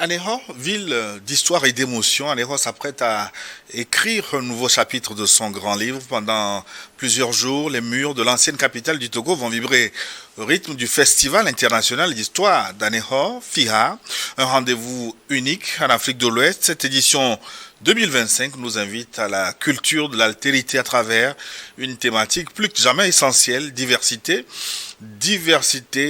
Anéro, ville d'histoire et d'émotion, Anéro s'apprête à écrire un nouveau chapitre de son grand livre. Pendant plusieurs jours, les murs de l'ancienne capitale du Togo vont vibrer au rythme du Festival international d'histoire d'Anéro, FIHA, un rendez-vous unique en Afrique de l'Ouest. Cette édition 2025 nous invite à la culture de l'altérité à travers une thématique plus que jamais essentielle, diversité,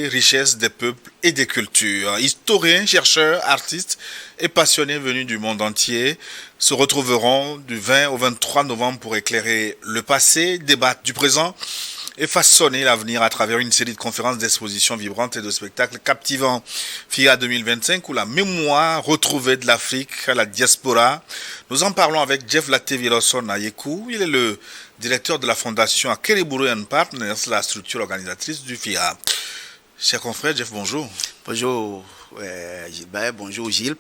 richesse des peuples et des cultures. Historiens, chercheurs, artistes et passionnés venus du monde entier se retrouveront du 20 au 23 novembre pour éclairer le passé, débattre du présent et façonner l'avenir à travers une série de conférences, d'expositions vibrantes et de spectacles captivants. FIA 2025 ou la mémoire retrouvée de l'Afrique à la diaspora. Nous en parlons avec Jeff Lateviroson Ayekou. Il est le directeur de la fondation Akereburu & Partners, la structure organisatrice du FIA. Cher confrère, Jeff, bonjour. Bonjour Gilbert, bonjour Gilles,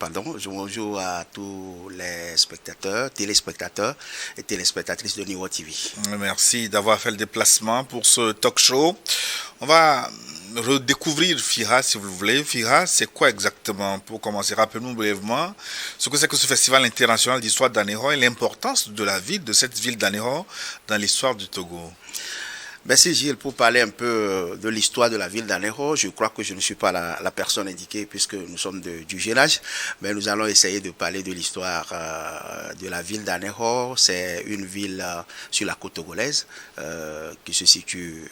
bonjour à tous les spectateurs, téléspectateurs et téléspectatrices de Niwo TV. Merci d'avoir fait le déplacement pour ce talk show. On va redécouvrir FIHA si vous le voulez. FIHA, c'est quoi exactement? Pour commencer, rappelez-nous brièvement ce que c'est que ce festival international d'histoire d'Anéro et l'importance de la ville, de cette ville d'Anéro dans l'histoire du Togo. Merci Gilles pour parler un peu de l'histoire de la ville d'Anéro. Je crois que je ne suis pas la personne indiquée puisque nous sommes du jeune âge, mais nous allons essayer de parler de l'histoire de la ville d'Anéro. C'est une ville sur la côte togolaise qui se situe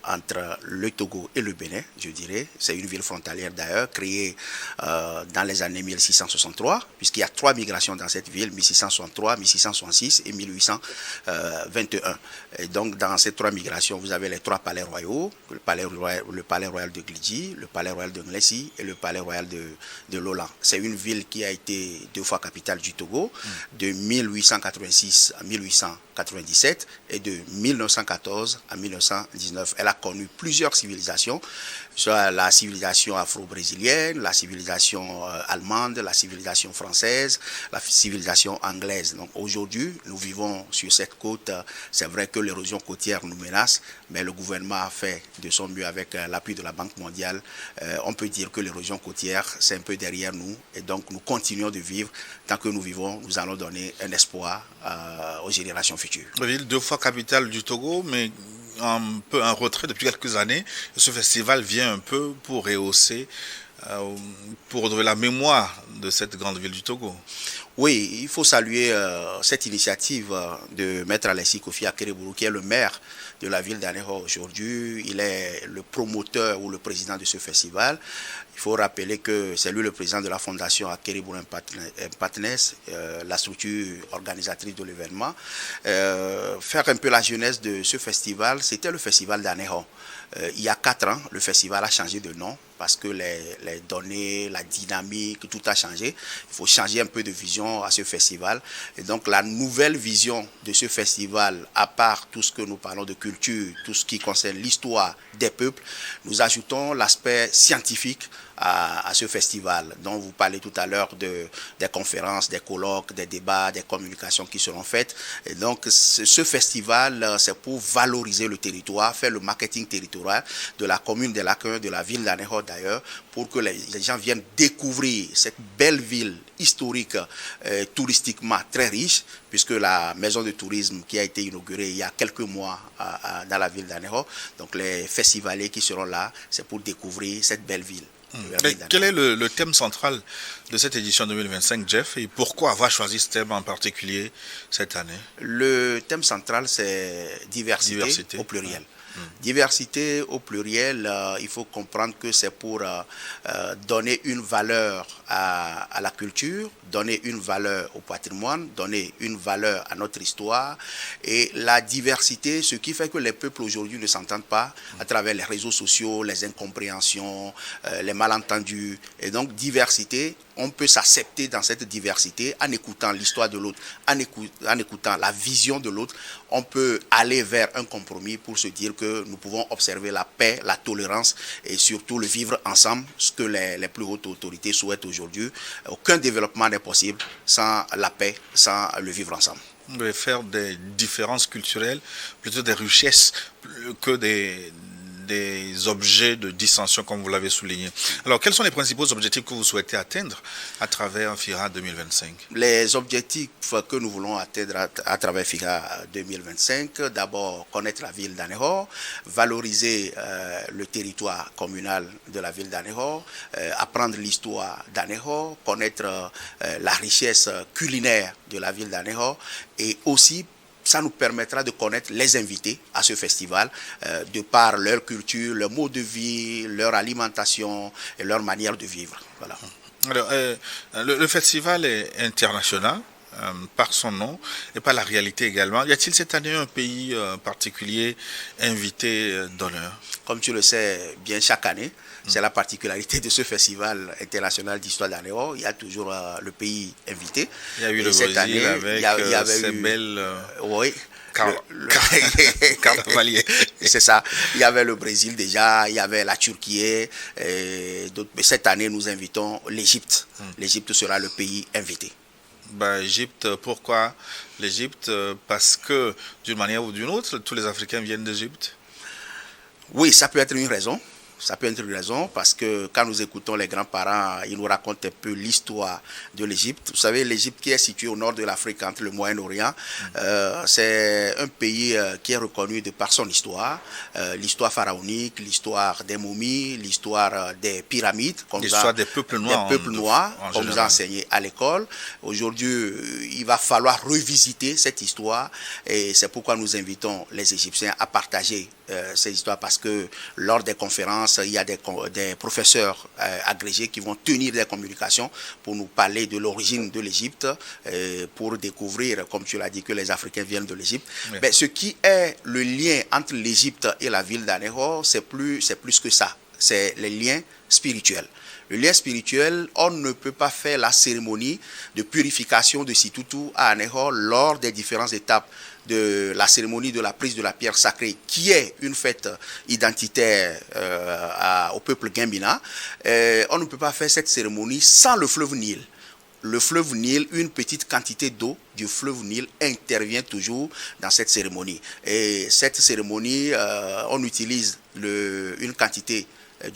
entre le Togo et le Bénin, je dirais. C'est une ville frontalière d'ailleurs, créée dans les années 1663, puisqu'il y a 3 migrations dans cette ville, 1663, 1666 et 1821. Et donc, dans ces 3 migrations, vous avez les 3 palais royaux, le palais royal de Glidji, le palais royal de Nglessi et le palais royal de Lolan. C'est une ville qui a été 2 fois capitale du Togo, de 1886 à 1897 et de 1914 à 1919. Elle a connu plusieurs civilisations, soit la civilisation afro-brésilienne, la civilisation allemande, la civilisation française, la civilisation anglaise. Donc aujourd'hui, nous vivons sur cette côte. C'est vrai que l'érosion côtière nous menace, mais le gouvernement a fait de son mieux avec l'appui de la Banque mondiale. On peut dire que l'érosion côtière, c'est un peu derrière nous, et donc nous continuons de vivre. Tant que nous vivons, nous allons donner un espoir aux générations futures. La ville 2 fois capitale du Togo, mais un peu en retrait depuis quelques années. Ce festival vient un peu pour rehausser, pour redonner la mémoire de cette grande ville du Togo. Oui, il faut saluer cette initiative de Maître Alexis Kofi Akereburu, qui est le maire de la ville d'Anéro aujourd'hui. Il est le promoteur ou le président de ce festival. Il faut rappeler que c'est lui le président de la fondation Akereburu & Partners, la structure organisatrice de l'événement. Faire un peu la jeunesse de ce festival, c'était le festival d'Anéro. Il y a 4 ans, le festival a changé de nom parce que les données, la dynamique, tout a changé. Il faut changer un peu de vision à ce festival. Et donc la nouvelle vision de ce festival, à part tout ce que nous parlons de culture, tout ce qui concerne l'histoire des peuples, nous ajoutons l'aspect scientifique à ce festival, dont vous parlez tout à l'heure des conférences, des colloques, des débats, des communications qui seront faites. Et donc ce festival, c'est pour valoriser le territoire, faire le marketing territorial de la commune de Lac, de la ville d'Anéro d'ailleurs, pour que les gens viennent découvrir cette belle ville historique, touristiquement très riche, puisque la maison de tourisme qui a été inaugurée il y a quelques mois dans la ville d'Anéro, donc les festivaliers qui seront là, c'est pour découvrir cette belle ville. Et quel est le thème central de cette édition 2025, Jeff, et pourquoi avoir choisi ce thème en particulier cette année? Le thème central, c'est diversité au pluriel. Diversité au pluriel, il faut comprendre que c'est pour donner une valeur à la culture, donner une valeur au patrimoine, donner une valeur à notre histoire. Et la diversité, ce qui fait que les peuples aujourd'hui ne s'entendent pas à travers les réseaux sociaux, les incompréhensions, les malentendus. Et donc diversité, on peut s'accepter dans cette diversité en écoutant l'histoire de l'autre, en écoutant la vision de l'autre. On peut aller vers un compromis pour se dire que nous pouvons observer la paix, la tolérance et surtout le vivre ensemble, ce que les plus hautes autorités souhaitent aujourd'hui. Aucun développement n'est possible sans la paix, sans le vivre ensemble. On devait faire des différences culturelles, plutôt des richesses que des des objets de dissension, comme vous l'avez souligné. Alors, quels sont les principaux objectifs que vous souhaitez atteindre à travers FIRA 2025? Les objectifs que nous voulons atteindre à travers FIRA 2025, d'abord connaître la ville d'Anéhor, valoriser le territoire communal de la ville d'Anéhor, apprendre l'histoire d'Anéhor, connaître la richesse culinaire de la ville d'Anéhor et aussi ça nous permettra de connaître les invités à ce festival de par leur culture, leur mode de vie, leur alimentation et leur manière de vivre. Voilà. Alors, le festival est international par son nom et par la réalité également. Y a-t-il cette année un pays particulier invité d'honneur? Comme tu le sais bien, chaque année, c'est la particularité de ce festival international d'histoire d'Anéhor. Il y a toujours le pays invité. Il y a eu le Brésil année, avec ces belles... oui. Carnavalier. C'est ça. Il y avait le Brésil déjà, il y avait la Turquie. Et mais cette année, nous invitons l'Égypte. L'Égypte sera le pays invité. Égypte, pourquoi l'Égypte? Parce que d'une manière ou d'une autre, tous les Africains viennent d'Égypte. Oui, ça peut être une raison. Ça peut être une raison parce que quand nous écoutons les grands-parents, ils nous racontent un peu l'histoire de l'Égypte. Vous savez, l'Égypte qui est située au nord de l'Afrique, entre le Moyen-Orient, c'est un pays qui est reconnu de par son histoire, l'histoire pharaonique, l'histoire des momies, l'histoire des pyramides, l'histoire des peuples noirs, qu'on nous a enseigné à l'école. Aujourd'hui, il va falloir revisiter cette histoire et c'est pourquoi nous invitons les Égyptiens à partager ces histoires parce que lors des conférences, il y a des professeurs agrégés qui vont tenir des communications pour nous parler de l'origine de l'Égypte, pour découvrir, comme tu l'as dit, que les Africains viennent de l'Égypte. Oui. Mais ce qui est le lien entre l'Égypte et la ville d'Anéhor, c'est plus que ça. C'est les liens spirituels. Le lien spirituel, on ne peut pas faire la cérémonie de purification de Situtu à Anéhor lors des différentes étapes de la cérémonie de la prise de la pierre sacrée, qui est une fête identitaire au peuple Guimbina. On ne peut pas faire cette cérémonie sans le fleuve Nil. Le fleuve Nil, une petite quantité d'eau du fleuve Nil intervient toujours dans cette cérémonie. Et cette cérémonie, on utilise une quantité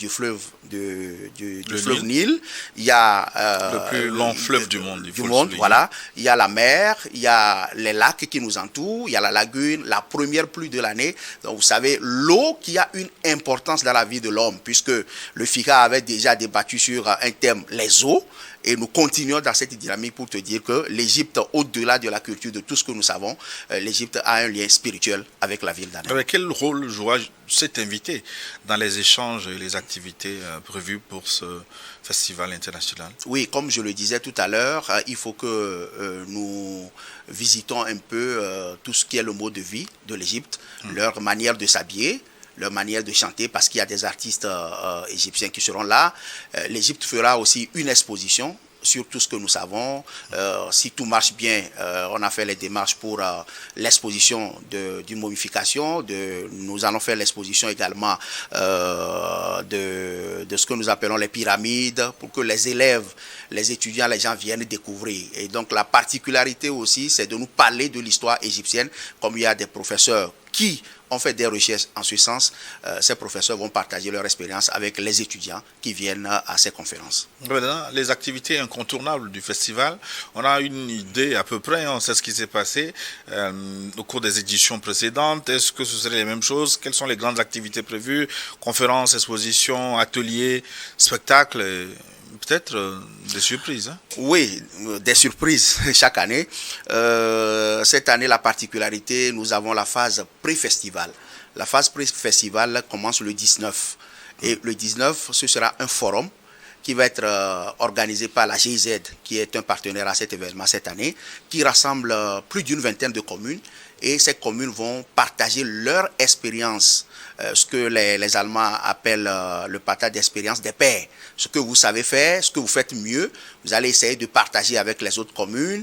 du fleuve fleuve Nil. Il y a le plus long fleuve du monde. Voilà. Il y a la mer, il y a les lacs qui nous entourent, il y a la lagune, la première pluie de l'année. Donc vous savez, l'eau qui a une importance dans la vie de l'homme, puisque le FICA avait déjà débattu sur un thème, les eaux. Et nous continuons dans cette dynamique pour te dire que l'Égypte, au-delà de la culture, de tout ce que nous savons, l'Égypte a un lien spirituel avec la ville d'Anéhor. Quel rôle jouera cet invité dans les échanges et les activités prévues pour ce festival international? Oui, comme je le disais tout à l'heure, il faut que nous visitons un peu tout ce qui est le mode de vie de l'Égypte, leur manière de s'habiller, leur manière de chanter, parce qu'il y a des artistes égyptiens qui seront là. L'Égypte fera aussi une exposition sur tout ce que nous savons. Si tout marche bien, on a fait les démarches pour l'exposition d'une momification. Nous allons faire l'exposition également de ce que nous appelons les pyramides, pour que les élèves, les étudiants, les gens viennent découvrir. Et donc la particularité aussi, c'est de nous parler de l'histoire égyptienne, comme il y a des professeurs qui ont fait des recherches en ce sens. Ces professeurs vont partager leur expérience avec les étudiants qui viennent à ces conférences. Maintenant, les activités incontournables du festival, on a une idée à peu près, on sait ce qui s'est passé au cours des éditions précédentes. Est-ce que ce serait les mêmes choses? Quelles sont les grandes activités prévues? Conférences, expositions, ateliers, spectacles? Peut-être des surprises. Hein? Oui, des surprises chaque année. Cette année, la particularité, nous avons la phase pré-festival. La phase pré-festival commence le 19. Et le 19, ce sera un forum qui va être organisé par la GIZ, qui est un partenaire à cet événement cette année, qui rassemble plus d'une vingtaine de communes. Et ces communes vont partager leur expérience, ce que les Allemands appellent le partage d'expérience des pairs. Ce que vous savez faire, ce que vous faites mieux, vous allez essayer de partager avec les autres communes,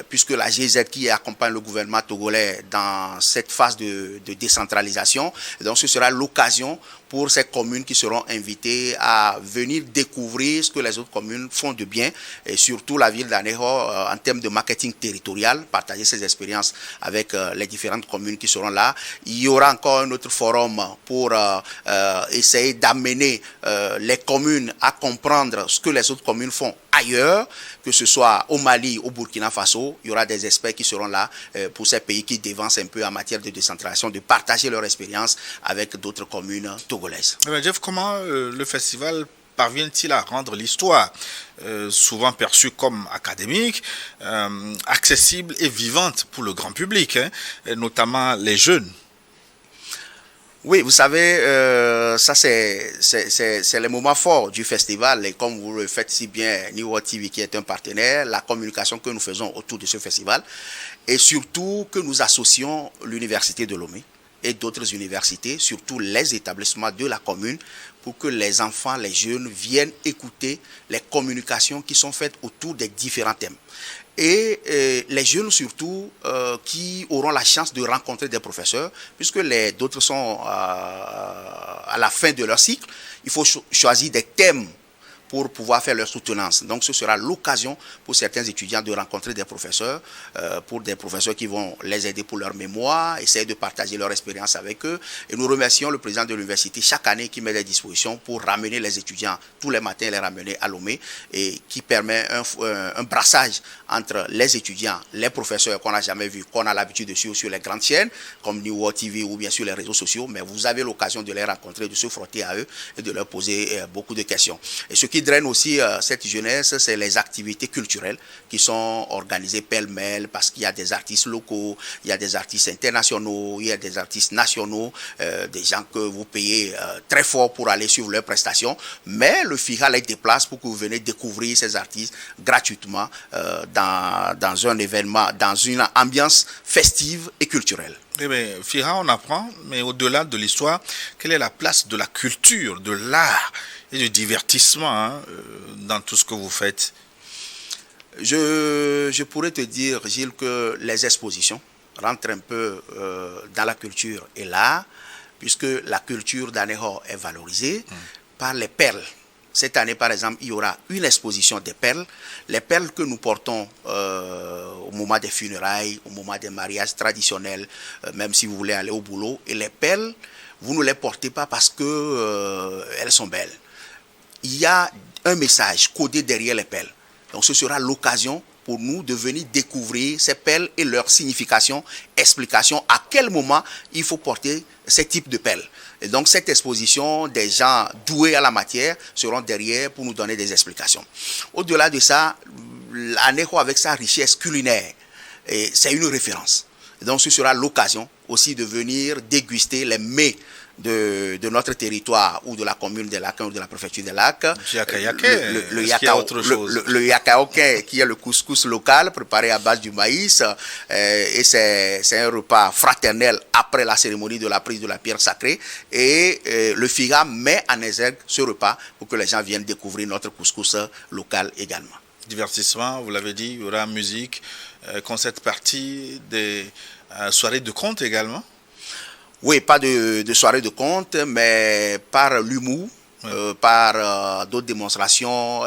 puisque la GIZ qui accompagne le gouvernement togolais dans cette phase de décentralisation, et donc ce sera l'occasion pour ces communes qui seront invitées à venir découvrir ce que les autres communes font de bien, et surtout la ville d'Anéhor en termes de marketing territorial, partager ses expériences avec avec les différentes communes qui seront là. Il y aura encore un autre forum pour essayer d'amener les communes à comprendre ce que les autres communes font ailleurs, que ce soit au Mali, au Burkina Faso. Il y aura des experts qui seront là pour ces pays qui dévancent un peu en matière de décentralisation, de partager leur expérience avec d'autres communes togolaises. Jeff, comment le festival parvient-il à rendre l'histoire, souvent perçue comme académique, accessible et vivante pour le grand public, et notamment les jeunes? Oui, vous savez, ça c'est le moment fort du festival, et comme vous le faites si bien, New World TV qui est un partenaire, la communication que nous faisons autour de ce festival, et surtout que nous associons l'université de Lomé et d'autres universités, surtout les établissements de la commune, pour que les enfants, les jeunes viennent écouter les communications qui sont faites autour des différents thèmes. Et les jeunes surtout qui auront la chance de rencontrer des professeurs, puisque d'autres sont à la fin de leur cycle, il faut choisir des thèmes pour pouvoir faire leur soutenance. Donc ce sera l'occasion pour certains étudiants de rencontrer des professeurs, pour des professeurs qui vont les aider pour leur mémoire, essayer de partager leur expérience avec eux. Et nous remercions le président de l'université chaque année qui met des dispositions pour ramener les étudiants tous les matins, les ramener à Lomé, et qui permet un brassage entre les étudiants, les professeurs qu'on n'a jamais vus, qu'on a l'habitude de suivre sur les grandes chaînes, comme New World TV ou bien sur les réseaux sociaux, mais vous avez l'occasion de les rencontrer, de se frotter à eux et de leur poser beaucoup de questions. Et ce qui draine aussi cette jeunesse, c'est les activités culturelles qui sont organisées pêle-mêle, parce qu'il y a des artistes locaux, il y a des artistes internationaux, il y a des artistes nationaux, des gens que vous payez très fort pour aller suivre leurs prestations, mais le FIRA les déplace pour que vous venez découvrir ces artistes gratuitement dans un événement, dans une ambiance festive et culturelle. Eh bien, FIRA, on apprend, mais au-delà de l'histoire, quelle est la place de la culture, de l'art et du divertissement dans tout ce que vous faites? Je pourrais te dire, Gilles, que les expositions rentrent un peu dans la culture et l'art, puisque la culture d'Anéhor est valorisée par les perles. Cette année, par exemple, il y aura une exposition des perles. Les perles que nous portons au moment des funérailles, au moment des mariages traditionnels, même si vous voulez aller au boulot. Et les perles, vous ne les portez pas parce que elles sont belles. Il y a un message codé derrière les perles. Donc ce sera l'occasion pour nous de venir découvrir ces perles et leur signification, explication, à quel moment il faut porter ces types de perles. Et donc cette exposition, des gens doués à la matière seront derrière pour nous donner des explications. Au-delà de ça, Anéhor avec sa richesse culinaire, c'est une référence. Et donc ce sera l'occasion aussi de venir déguster les mets de notre territoire ou de la commune des Lacs ou de la préfecture des Lacs. Le yakaoke qui est le couscous local préparé à base du maïs, et c'est un repas fraternel après la cérémonie de la prise de la pierre sacrée, et le FIRA met en exergue ce repas pour que les gens viennent découvrir notre couscous local également. Divertissement, vous l'avez dit, il y aura musique, concert partie, des soirées de contes également. Oui, pas de soirée de conte, mais par l'humour, par d'autres démonstrations,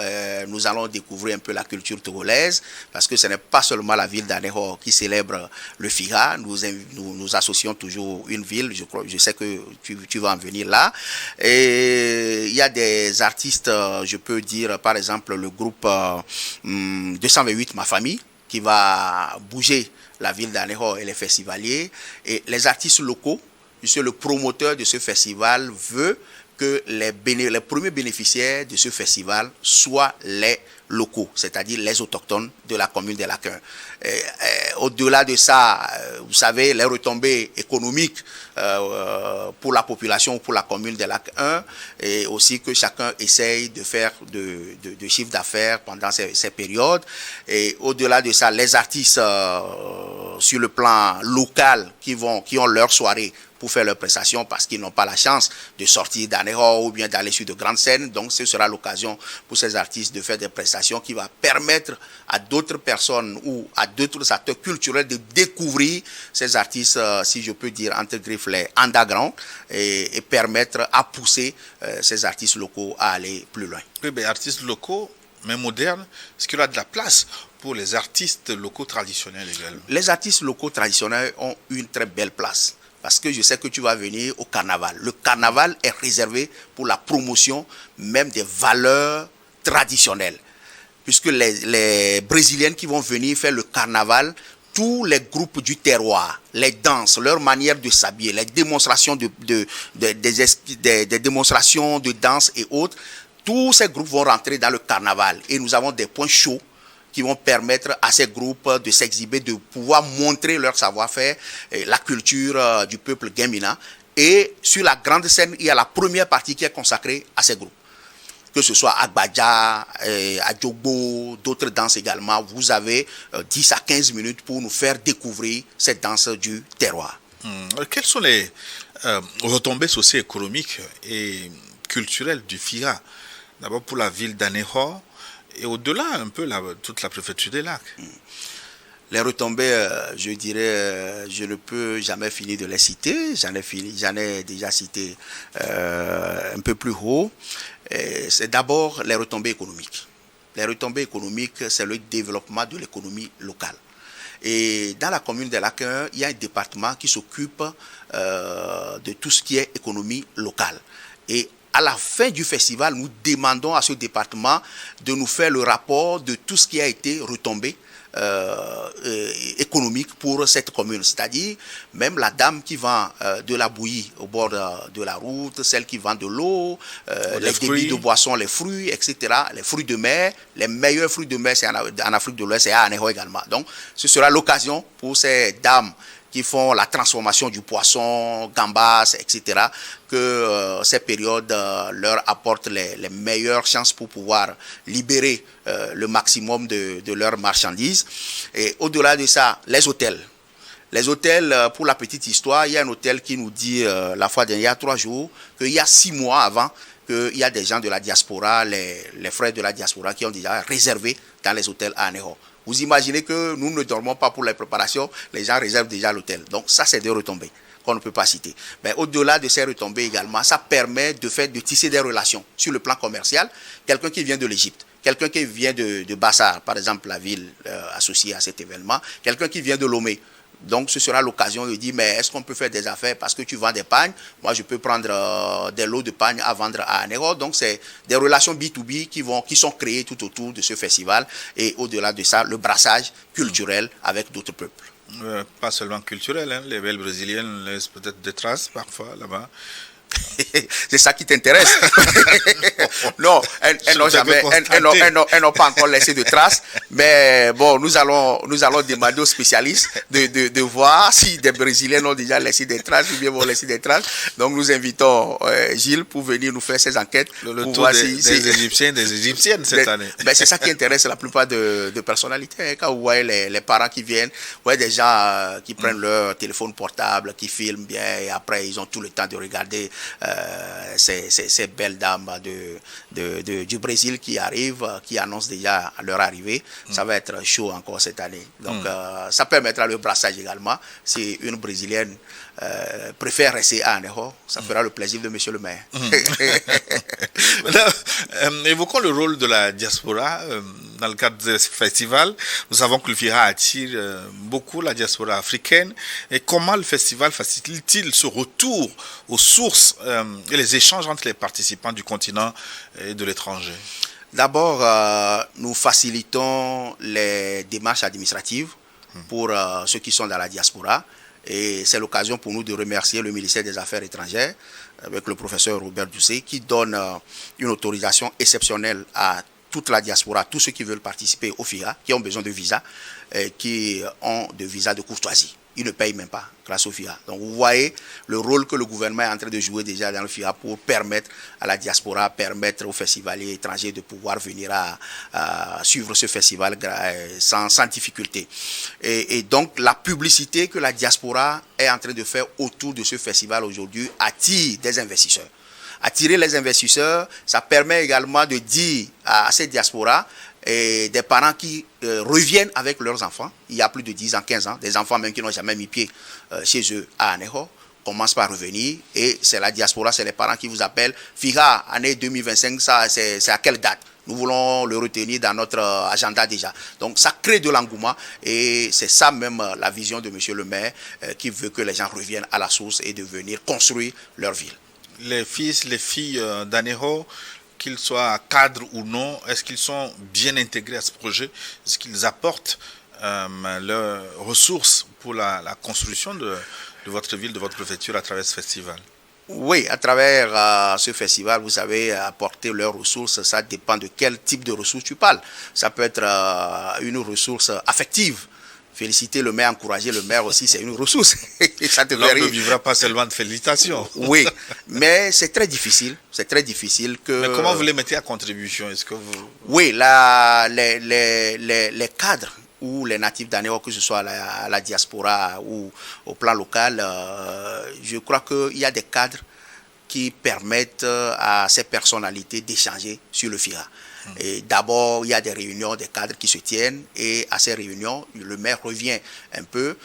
nous allons découvrir un peu la culture togolaise, parce que ce n'est pas seulement la ville d'Anéhor qui célèbre le FIRA. Nous associons toujours une ville, je sais que tu vas en venir là. Et il y a des artistes, je peux dire par exemple le groupe 228 Ma Famille, qui va bouger la ville d'Anéhor et les festivaliers, et les artistes locaux. Puisque le promoteur de ce festival veut que les premiers bénéficiaires de ce festival soient les locaux, c'est-à-dire les autochtones de la commune des Lacs 1. Au-delà de ça, vous savez, les retombées économiques pour la population ou pour la commune des Lacs 1, et aussi que chacun essaye de faire de chiffre d'affaires pendant ces périodes. Et au-delà de ça, les artistes sur le plan local qui ont leur soirée pour faire leurs prestations parce qu'ils n'ont pas la chance de sortir d'Anéhor ou bien d'aller sur de grandes scènes. Donc ce sera l'occasion pour ces artistes de faire des prestations qui va permettre à d'autres personnes ou à d'autres acteurs culturels de découvrir ces artistes, si je peux dire entre griffes, les underground, et permettre à pousser ces artistes locaux à aller plus loin. Oui, mais artistes locaux, mais moderne, est-ce qu'il y a de la place pour les artistes locaux traditionnels également? Les artistes locaux traditionnels ont une très belle place. Parce que je sais que tu vas venir au carnaval. Le carnaval est réservé pour la promotion même des valeurs traditionnelles. Puisque les Brésiliennes qui vont venir faire le carnaval, tous les groupes du terroir, les danses, leur manière de s'habiller, les démonstrations des démonstrations de danse et autres, tous ces groupes vont rentrer dans le carnaval. Et nous avons des points chauds qui vont permettre à ces groupes de s'exhiber, de pouvoir montrer leur savoir-faire, la culture du peuple guinbina. Et sur la grande scène, il y a la première partie qui est consacrée à ces groupes. Que ce soit Agbadja, Adjogbo, d'autres danses également. Vous avez 10 à 15 minutes pour nous faire découvrir cette danse du terroir. Quelles sont les retombées socio-économiques et culturelles du FIRA? D'abord pour la ville d'Anéhor, et au-delà, un peu, toute la préfecture des lacs. Les retombées, je dirais, je ne peux jamais finir de les citer. J'en ai déjà cité un peu plus haut. C'est d'abord les retombées économiques. Les retombées économiques, c'est le développement de l'économie locale. Et dans la commune de Lacs, il y a un département qui s'occupe de tout ce qui est économie locale. Et à la fin du festival, nous demandons à ce département de nous faire le rapport de tout ce qui a été retombé économique pour cette commune. C'est-à-dire, même les dames qui vendent de la bouillie au bord de la route, celles qui vendent de l'eau, les débits de boissons, les fruits, etc. Les fruits de mer, les meilleurs fruits de mer, c'est en Afrique de l'Ouest, c'est à Anéhor également. Donc, ce sera l'occasion pour ces dames qui font la transformation du poisson, gambas, etc., que ces périodes leur apportent les meilleures chances pour pouvoir libérer le maximum de leurs marchandises. Et au-delà de ça, les hôtels. Les hôtels, pour la petite histoire, il y a un hôtel qui nous dit, la fois dernière, il y a 3 jours, qu'il y a 6 mois avant, qu'il y a des gens de la diaspora, les frères de la diaspora qui ont déjà réservé dans les hôtels à Anéhor. Vous imaginez que nous ne dormons pas pour les préparations, les gens réservent déjà l'hôtel. Donc ça, c'est des retombées qu'on ne peut pas citer. Mais au-delà de ces retombées également, ça permet de tisser des relations sur le plan commercial. Quelqu'un qui vient de l'Égypte, quelqu'un qui vient de Bassar, par exemple la ville associée à cet événement, quelqu'un qui vient de Lomé. Donc ce sera l'occasion de dire, mais est-ce qu'on peut faire des affaires parce que tu vends des pagnes? Moi je peux prendre des lots de pagnes à vendre à Anéhor. Donc c'est des relations B2B qui sont créées tout autour de ce festival. Et au-delà de ça, le brassage culturel avec d'autres peuples. Pas seulement culturel, hein. Les belles brésiliennes laissent peut-être des traces parfois là-bas. C'est ça qui t'intéresse? Non, elles n'ont pas encore laissé de traces. Mais bon, nous allons demander aux spécialistes de voir si des Brésiliens ont déjà laissé des traces ou bien vont laisser des traces. Donc nous invitons Gilles pour venir nous faire ces enquêtes. Le tour des Égyptiens, des Égyptiennes cette année. Ben, c'est ça qui intéresse la plupart de personnalités. Quand vous voyez les parents qui viennent, vous voyez des gens qui prennent leur téléphone portable, qui filment bien et après ils ont tout le temps de regarder ces belles dames du Brésil qui arrivent, qui annoncent déjà leur arrivée. Ça va être chaud encore cette année. Donc ça permettra le brassage également. Si une Brésilienne préfère rester à Anéhor, ça fera le plaisir de monsieur le maire. Évoquons le rôle de la diaspora dans le cadre de ce festival. Nous savons que le FIRA attire beaucoup la diaspora africaine. Et comment le festival facilite-t-il ce retour aux sources et les échanges entre les participants du continent et de l'étranger? D'abord, nous facilitons les démarches administratives pour ceux qui sont dans la diaspora. Et c'est l'occasion pour nous de remercier le ministère des Affaires étrangères avec le professeur Robert Doucet qui donne une autorisation exceptionnelle à toute la diaspora, tous ceux qui veulent participer au FIRA, qui ont besoin de visa, qui ont de visa de courtoisie. Ils ne payent même pas grâce au FIRA. Donc vous voyez le rôle que le gouvernement est en train de jouer déjà dans le FIRA pour permettre à la diaspora, permettre aux festivaliers étrangers de pouvoir venir à suivre ce festival sans difficulté. Et donc la publicité que la diaspora est en train de faire autour de ce festival aujourd'hui attire des investisseurs. Attirer les investisseurs, ça permet également de dire à ces diasporas et des parents qui reviennent avec leurs enfants, il y a plus de 10 ans, 15 ans, des enfants même qui n'ont jamais mis pied chez eux à Anéhor, commence par revenir et c'est la diaspora, c'est les parents qui vous appellent. FIRA, année 2025, ça, c'est à quelle date? Nous voulons le retenir dans notre agenda déjà. Donc ça crée de l'engouement et c'est ça même la vision de monsieur le maire qui veut que les gens reviennent à la source et de venir construire leur ville. Les fils, les filles d'Aného, qu'ils soient cadres ou non, est-ce qu'ils sont bien intégrés à ce projet? Est-ce qu'ils apportent leurs ressources pour la construction de votre ville, de votre préfecture à travers ce festival? Oui, à travers ce festival, vous avez apporté leurs ressources. Ça dépend de quel type de ressources tu parles. Ça peut être une ressource affective. Féliciter le maire, encourager le maire aussi, c'est une ressource. L'homme ne vivra pas seulement de félicitations. Oui, mais c'est très difficile. C'est très difficile que... Mais comment vous les mettez à contribution? Est-ce que vous... Oui, les cadres ou les natifs d'Aného, que ce soit à la diaspora ou au plan local, je crois qu'il y a des cadres qui permettent à ces personnalités d'échanger sur le FIRA. Et d'abord, il y a des réunions des cadres qui se tiennent et à ces réunions, le maire revient un peu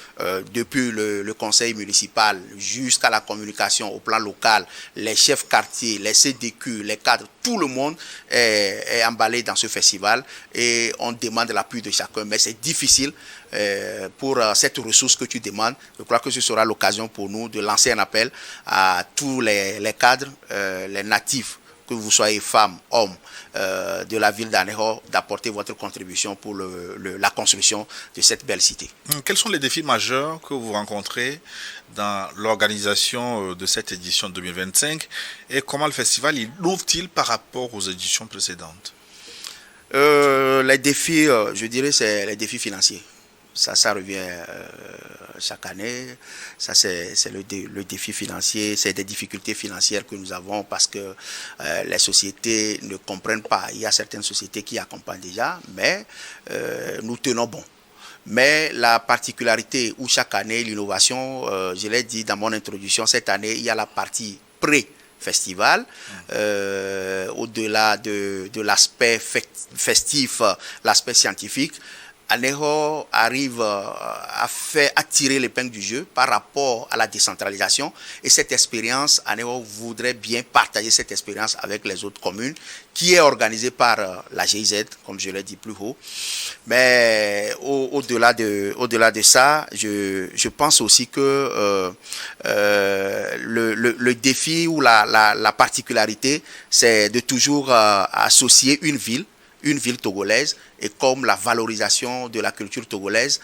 depuis le conseil municipal jusqu'à la communication au plan local, les chefs quartiers, les CDQ, les cadres, tout le monde est emballé dans ce festival et on demande l'appui de chacun. Mais c'est difficile pour cette ressource que tu demandes. Je crois que ce sera l'occasion pour nous de lancer un appel à tous les cadres, les natifs, que vous soyez femmes, hommes, de la ville d'Aného, d'apporter votre contribution pour la construction de cette belle cité. Quels sont les défis majeurs que vous rencontrez dans l'organisation de cette édition 2025 et comment le festival ouvre-t-il par rapport aux éditions précédentes? Les défis, je dirais, c'est les défis financiers. Ça revient chaque année. Ça, c'est le défi financier. C'est des difficultés financières que nous avons parce que les sociétés ne comprennent pas. Il y a certaines sociétés qui accompagnent déjà, mais nous tenons bon. Mais la particularité où chaque année, l'innovation, je l'ai dit dans mon introduction, cette année, il y a la partie pré-festival, au-delà de l'aspect festif, l'aspect scientifique. Aného arrive à tirer l'épingle du jeu par rapport à la décentralisation et cette expérience, Aného voudrait bien partager cette expérience avec les autres communes qui est organisée par la GIZ, comme je l'ai dit plus haut. Mais au-delà de ça, je pense aussi que le défi ou la particularité, c'est de toujours associer une ville togolaise et comme la valorisation de la culture togolaise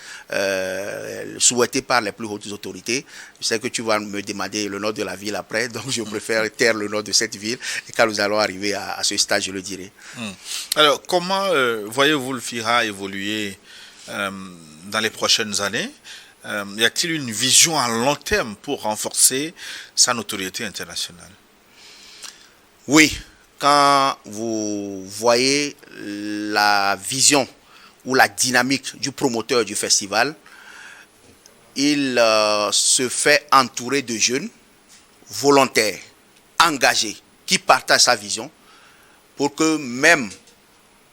souhaitée par les plus hautes autorités. Je sais que tu vas me demander le nom de la ville après, donc je préfère taire le nom de cette ville et quand nous allons arriver à ce stade, je le dirai. Alors, comment voyez-vous le FIRA évoluer dans les prochaines années? Y a-t-il une vision à long terme pour renforcer sa notoriété internationale? Oui. Quand vous voyez la vision ou la dynamique du promoteur du festival, il se fait entourer de jeunes volontaires, engagés, qui partagent sa vision pour que même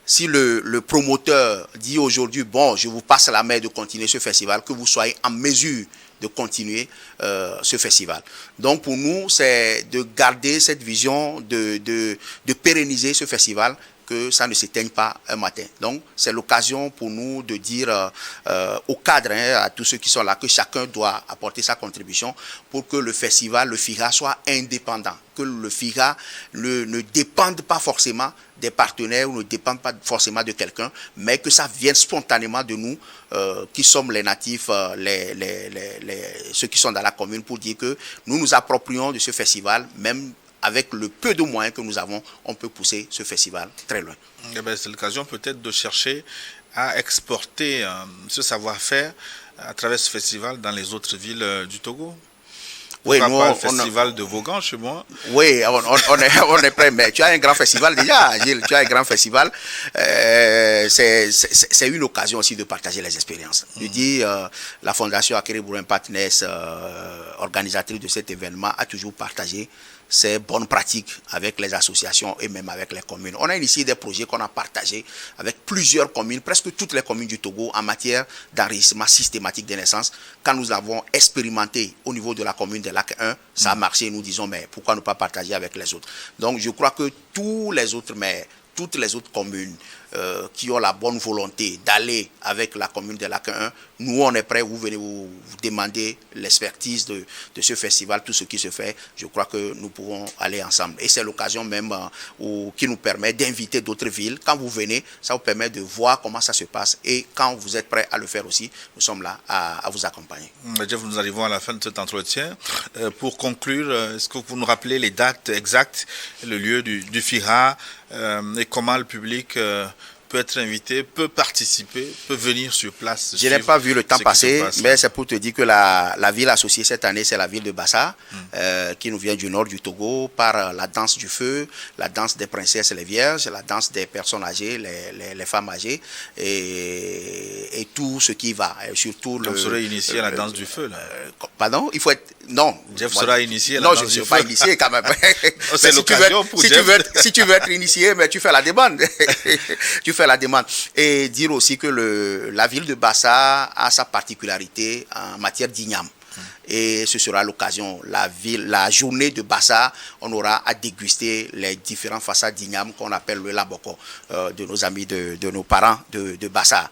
si le promoteur dit aujourd'hui, bon, je vous passe la main de continuer ce festival, que vous soyez en mesure de continuer ce festival. Donc pour nous, c'est de garder cette vision, de pérenniser ce festival, que ça ne s'éteigne pas un matin. Donc c'est l'occasion pour nous de dire aux cadres, à tous ceux qui sont là, que chacun doit apporter sa contribution pour que le festival, le FIRA, soit indépendant, que le FIRA ne dépende pas forcément des partenaires ou ne dépende pas forcément de quelqu'un, mais que ça vienne spontanément de nous, qui sommes les natifs, ceux qui sont dans la commune, pour dire que nous nous approprions de ce festival, même avec le peu de moyens que nous avons, on peut pousser ce festival très loin. C'est l'occasion peut-être de chercher à exporter ce savoir-faire à travers ce festival dans les autres villes du Togo. Oui, nous, pas le festival de Vaughan chez moi. Oui, on est prêt, mais tu as un grand festival déjà, Gilles, tu as un grand festival. C'est une occasion aussi de partager les expériences. Je dis, la Fondation Akere Bourin Partners, organisatrice de cet événement, a toujours partagé ces bonnes pratiques avec les associations et même avec les communes. On a initié des projets qu'on a partagés avec plusieurs communes, presque toutes les communes du Togo en matière d'enregistrement systématique des naissances. Quand nous avons expérimenté au niveau de la commune de Lac 1, ça a marché, nous disons, mais pourquoi ne pas partager avec les autres? Donc je crois que toutes les autres communes qui ont la bonne volonté d'aller avec la commune de Lac 1, nous on est prêts, vous venez vous demander l'expertise de ce festival, tout ce qui se fait, je crois que nous pourrons aller ensemble. Et c'est l'occasion même qui nous permet d'inviter d'autres villes. Quand vous venez, ça vous permet de voir comment ça se passe et quand vous êtes prêts à le faire aussi, nous sommes là à vous accompagner. Jeff, nous arrivons à la fin de cet entretien. Pour conclure, est-ce que vous nous rappelez les dates exactes, le lieu du FIRA et comment le public peut être invité, peut participer, peut venir sur place? Je n'ai pas vu le temps passer, mais c'est pour te dire que la ville associée cette année, c'est la ville de Bassa, qui nous vient du nord du Togo, par la danse du feu, la danse des princesses et les vierges, la danse des personnes âgées, les femmes âgées, et tout ce qui va. Et surtout Jeff sera initié à la danse du feu, là. Pardon, il faut être... Non. Jeff sera initié à la danse du feu. Non, je ne suis pas initié quand même. C'est l'occasion pour Jeff. Si tu veux être initié, mais tu fais la demande. Tu fais la demande. Et dire aussi que la ville de Bassa a sa particularité en matière d'igname. Et ce sera l'occasion, la journée de Bassa, on aura à déguster les différentes façades d'igname qu'on appelle le laboko, de nos amis, de nos parents de Bassa.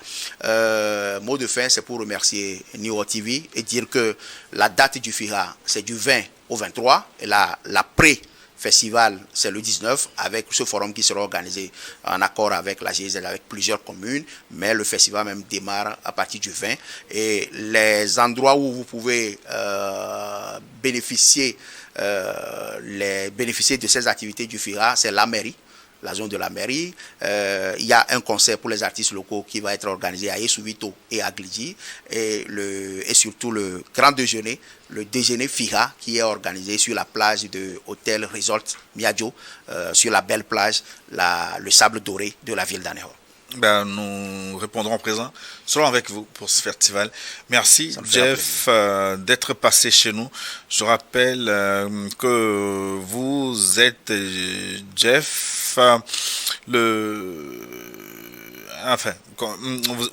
Mot de fin, c'est pour remercier Niwo TV et dire que la date du FIRA, c'est du 20 au 23, et la pré-festival, c'est le 19, avec ce forum qui sera organisé en accord avec la GIZ, avec plusieurs communes, mais le festival même démarre à partir du 20. Et les endroits où vous pouvez bénéficier de ces activités du FIRA, c'est la mairie, la zone de la mairie. Il y a un concert pour les artistes locaux qui va être organisé à Essouvito et à Glidji, et surtout le grand déjeuner, le déjeuner FIRA, qui est organisé sur la plage de Hôtel Resort Miadjo, sur la belle plage, le sable doré de la ville d'Aného. Nous répondrons présent, serons avec vous pour ce festival. Merci Jeff d'être passé chez nous. Je rappelle que vous êtes Jeff,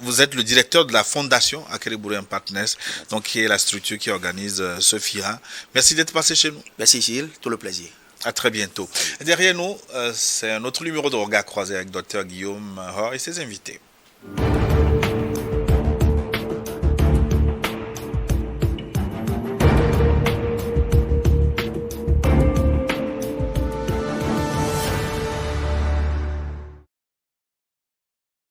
vous êtes le directeur de la fondation Akereboury & Partners, donc qui est la structure qui organise ce FIRA. Merci d'être passé chez nous. Merci Gilles, tout le plaisir. À très bientôt. Derrière nous, c'est un autre numéro de Regard Croisé avec Dr Guillaume Hor et ses invités.